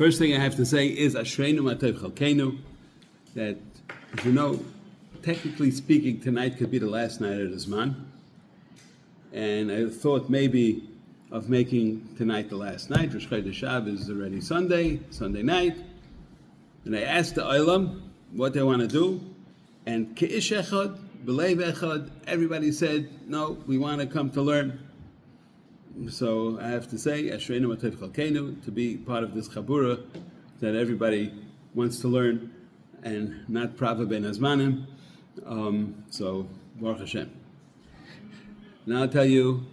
First thing I have to say is Ashreinu Matov Chalkeinu, that, as you know, technically speaking, tonight could be the last night of the Zman. And I thought maybe of making tonight the last night. Rosh Chodesh Shabbos is already Sunday night. And I asked the Olam what they want to do. And Ke'ish Echad, B'leiv Echad, everybody said, no, we want to come to learn. So I have to say, Ashreinu Matov Chalkeinu, to be part of this Chabura, that everybody wants to learn and not Prava Ben Azmanim. So, Baruch Hashem. Now I'll tell you,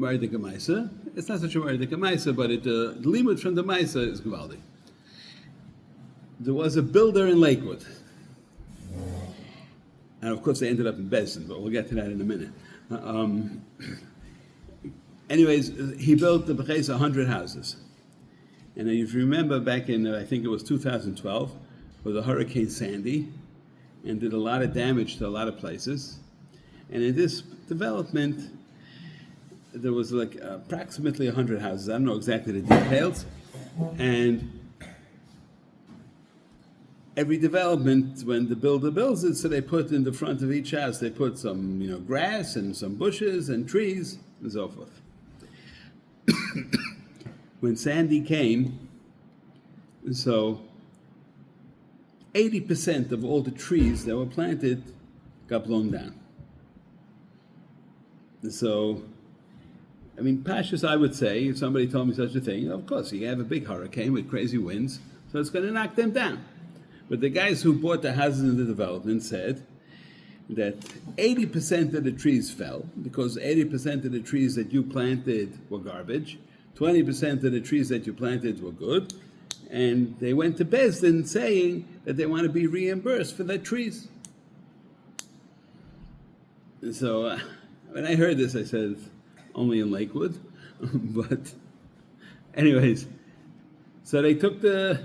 Ma'adik Maisa. It's not such a Ma'adik Maisa, but the limud from the Maisa is Givaldi. There was a builder in Lakewood. And of course they ended up in Bezdin, but we'll get to that in a minute. Anyways, he built the B'cheis 100 houses. And if you remember back in, I think it was 2012, was a Hurricane Sandy, and did a lot of damage to a lot of places. And in this development, there was like approximately 100 houses. I don't know exactly the details. And every development, when the builder builds it, so they put in the front of each house, they put some, grass and some bushes and trees and so forth. When Sandy came, so 80% of all the trees that were planted got blown down. So, Pashas, I would say, if somebody told me such a thing, of course, you have a big hurricane with crazy winds, so it's going to knock them down. But the guys who bought the houses in the development said that 80% of the trees fell, because 80% of the trees that you planted were garbage, 20% of the trees that you planted were good, and they went to Bezdin saying that they want to be reimbursed for their trees. And so when I heard this, I said, only in Lakewood. But anyways, so they took the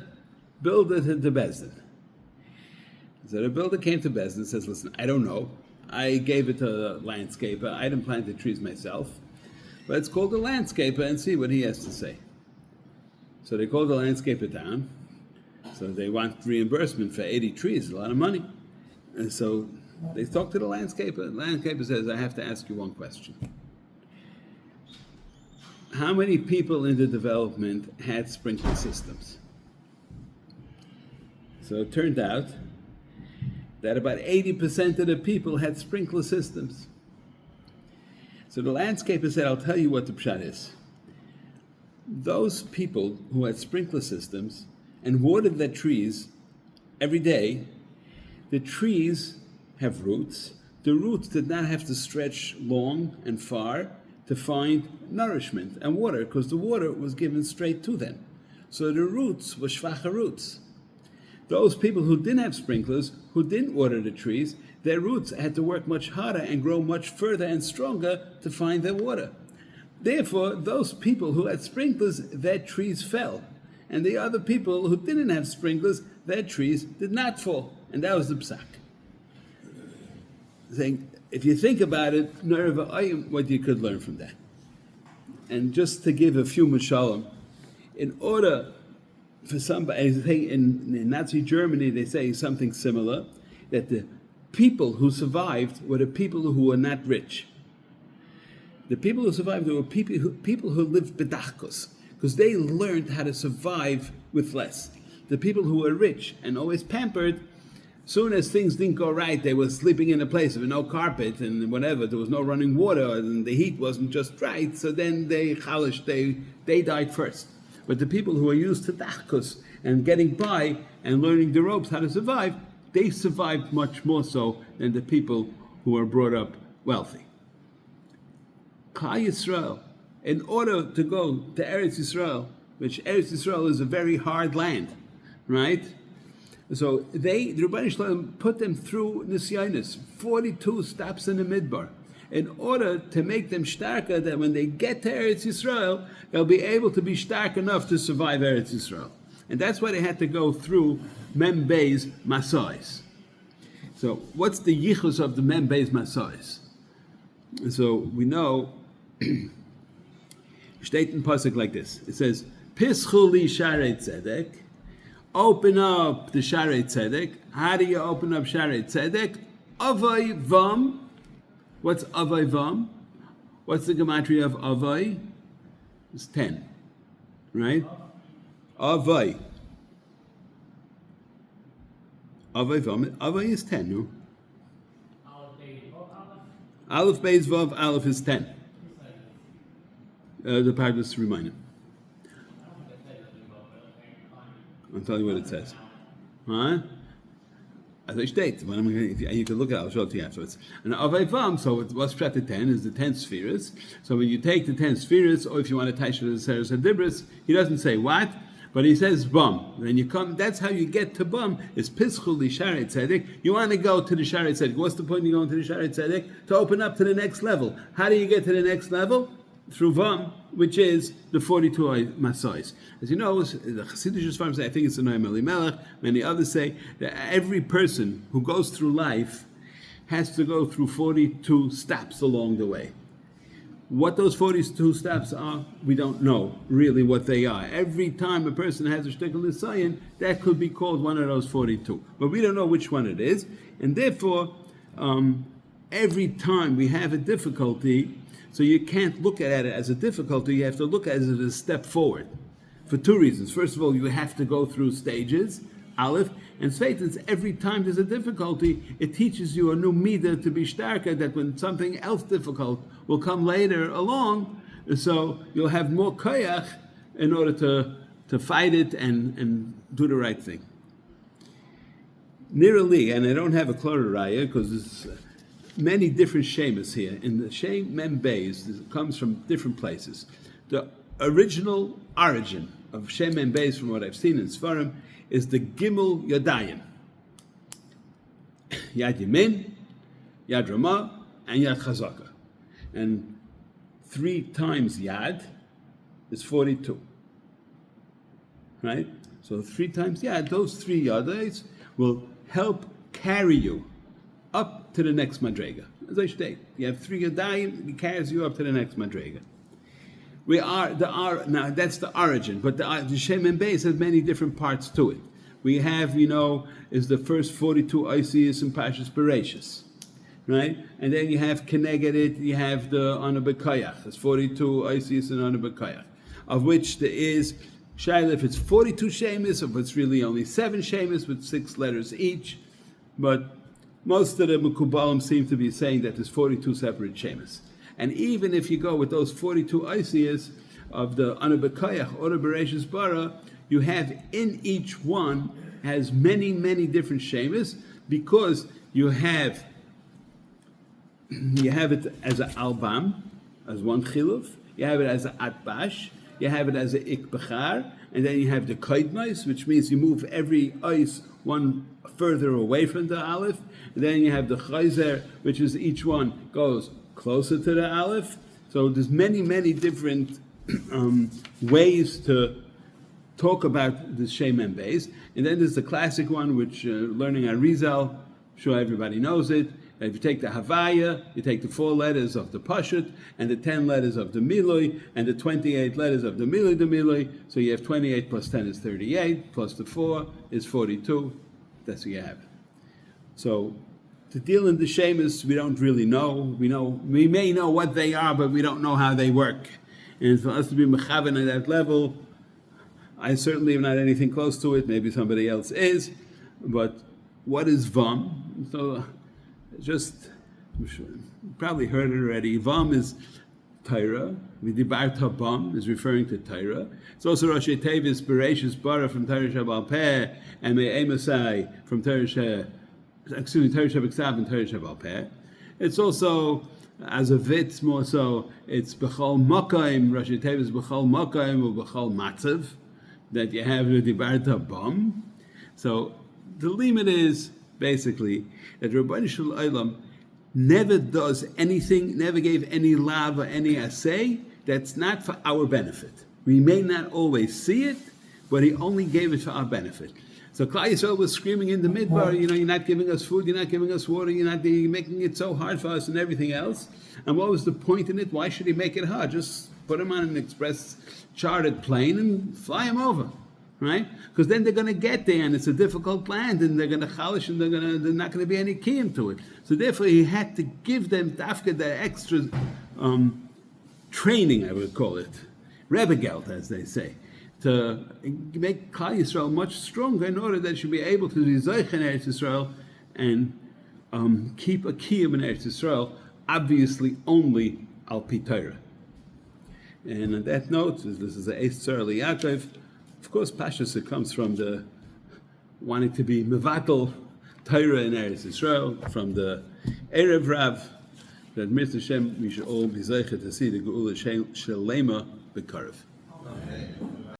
builder to Bezdin. So the builder came to Bezdin and says, listen, I don't know. I gave it to a landscaper. I didn't plant the trees myself. But let's call the landscaper and see what he has to say. So they called the landscaper down. So they want reimbursement for 80 trees, a lot of money. And so they talked to the landscaper. The landscaper says, I have to ask you one question. How many people in the development had sprinkler systems? So it turned out that about 80% of the people had sprinkler systems. So the landscaper said, I'll tell you what the pshat is. Those people who had sprinkler systems and watered their trees every day, the trees have roots. The roots did not have to stretch long and far to find nourishment and water, because the water was given straight to them. So the roots were shvacha roots. Those people who didn't have sprinklers, who didn't water the trees, their roots had to work much harder and grow much further and stronger to find their water. Therefore, those people who had sprinklers, their trees fell. And the other people who didn't have sprinklers, their trees did not fall. And that was the psak. Saying, if you think about it, what you could learn from that. And just to give a few mashalim, in order for somebody, I think in Nazi Germany they say something similar, that the people who survived were the people who were not rich. The people who survived were people who lived bedachkos, because they learned how to survive with less. The people who were rich and always pampered, soon as things didn't go right, they were sleeping in a place with no carpet and whatever, there was no running water and the heat wasn't just right, so then they died first. But the people who were used to dachkos and getting by and learning the ropes how to survive, they survived much more so than the people who were brought up wealthy. Klal Yisrael, in order to go to Eretz Yisrael, which Eretz Yisrael is a very hard land, right? So the Rebbeinu Shalom put them through Nisyonos, 42 stops in the Midbar, in order to make them starker, that when they get to Eretz Yisrael, they'll be able to be stark enough to survive Eretz Yisrael. And that's why they had to go through Mem Beis Masais. So what's the yichus of the Mem Beis Masais? So we know, steht in Pasuk like this. It says, Pischu li Sharei Tzedek. Open up the Sharei Tzedek. How do you open up Sharei Tzedek? Avay Vam. What's Avay Vam? What's the gematria of Avay? It's 10. Right? Avay. Avay Vam. Avay is 10, no? Aleph Beis Vav, Aleph is 10. The Pardos remind him. I'll tell you what it says. Huh? As I state, you can look at it, I'll show it to you afterwards. And Avay Vam, so what's Prat 10 is the 10 spheres. So when you take the 10 spheres, or if you want to touch the Seres Adibris, he doesn't say what, but he says Bum. Then you come, that's how you get to Bum, is Pischul li Sharei Tzedek. You want to go to the Sharei Tzedek. What's the point of going to the Sharei Tzedek? To open up to the next level. How do you get to the next level? Through Vam, which is the 42 Masais. As you know, the Hasidic Sfarim say, I think it's the Noam Elimelech, many others say, that every person who goes through life has to go through 42 steps along the way. What those 42 steps are, we don't know really what they are. Every time a person has a shtickle Nisayan, that could be called one of those 42. But we don't know which one it is. And therefore, every time we have a difficulty, so you can't look at it as a difficulty, you have to look at it as a step forward. For two reasons. First of all, you have to go through stages, Aleph, and Sveitans, every time there's a difficulty, it teaches you a new midah to be starker, that when something else difficult will come later along, so you'll have more koyach in order to fight it and do the right thing. Nirali, and I don't have a Klora Raya because there's many different shemas here. In the Shem Mem Beis, it comes from different places. The original origin of Shem Mem Beis, from what I've seen in Sfarim, is the Gimel Yadayim. Yad Yamin, Yad Ramah, and Yad Chazaka. And 3 times Yad is 42. Right? So 3 times Yad, those 3 Yadais will help carry you up to the next Madrega. As I state, you have 3 Yadayim, it carries you up to the next Madrega. Now that's the origin, but the Shem and Beis has many different parts to it. We have, is the first 42 Isis and Pashas Bereshis, right? And then you have Keneged, you have the Anabekayach. There's 42 Isis and Anabekayach, of which there is Shaila if it's 42 Shemis, or if it's really only 7 Shemis with 6 letters each. But most of the Mekubalim seem to be saying that there's 42 separate Shemis. And even if you go with those 42 Isis of the Anabekayach or the Bereshis Bara, you have in each one has many, many different shemas, because you have it as an albam, as one chiluf, you have it as an atbash, you have it as an ikbechar, and then you have the kaidmais, which means you move every ice one further away from the aleph, and then you have the chayzer, which is each one goes closer to the aleph. So there's many, many different ways to talk about the Shem and Beis. And then there's the classic one, which learning Arizal, I'm sure everybody knows it. If you take the Havaya, you take the 4 letters of the Pashut, and the 10 letters of the Miloi, and the 28 letters of the Miloi, so you have 28 plus 10 is 38, plus the 4 is 42. That's what you have. So to deal in the Shemas, we don't really know. We may know what they are, but we don't know how they work. And for us to be mechaven at that level, I certainly am not anything close to it. Maybe somebody else is. But what is Vam? So you probably heard it already. Vam is Torah. V'dibarta Bam is referring to Torah. It's also Rashi Tevis Bereshis Bara from Torah Shabal Peh, and Me'emasai from Torah Shabal Ksav and Torah Shabal Peh. It's also, as a vitz more so, it's B'chol Mokayim, Rashi Tevis B'chol Mokayim or B'chol Matzav, that you have the Dibarta Bam. So the limit is basically that Rabbeinu Shel Olam never does anything, never gave any lav or any assay that's not for our benefit. We may not always see it, but he only gave it for our benefit. So Klal Yisrael was screaming in the midbar, you're not giving us food, you're not giving us water, you're making it so hard for us and everything else. And what was the point in it? Why should he make it hard? Just put them on an express chartered plane and fly them over, right? Because then they're going to get there, and it's a difficult land, and they're going to chalish, and they're not going to be any kiyum to it. So therefore, he had to give them dafka the extra training, I would call it, rebegelt, as they say, to make Klal Yisrael much stronger in order that it should be able to be zoich in Eretz Yisrael and keep a kiyum in Eretz Yisrael, obviously only al pi Torah. And on that note, this is the Eis Tzar Yaakov. Of course, Pashas, it comes from the wanting to be mevatel Torah in Eretz Yisrael, from the Erev Rav, that Mirz Hashem, we should all be zeicher to see the Geula Shelema B'Karev.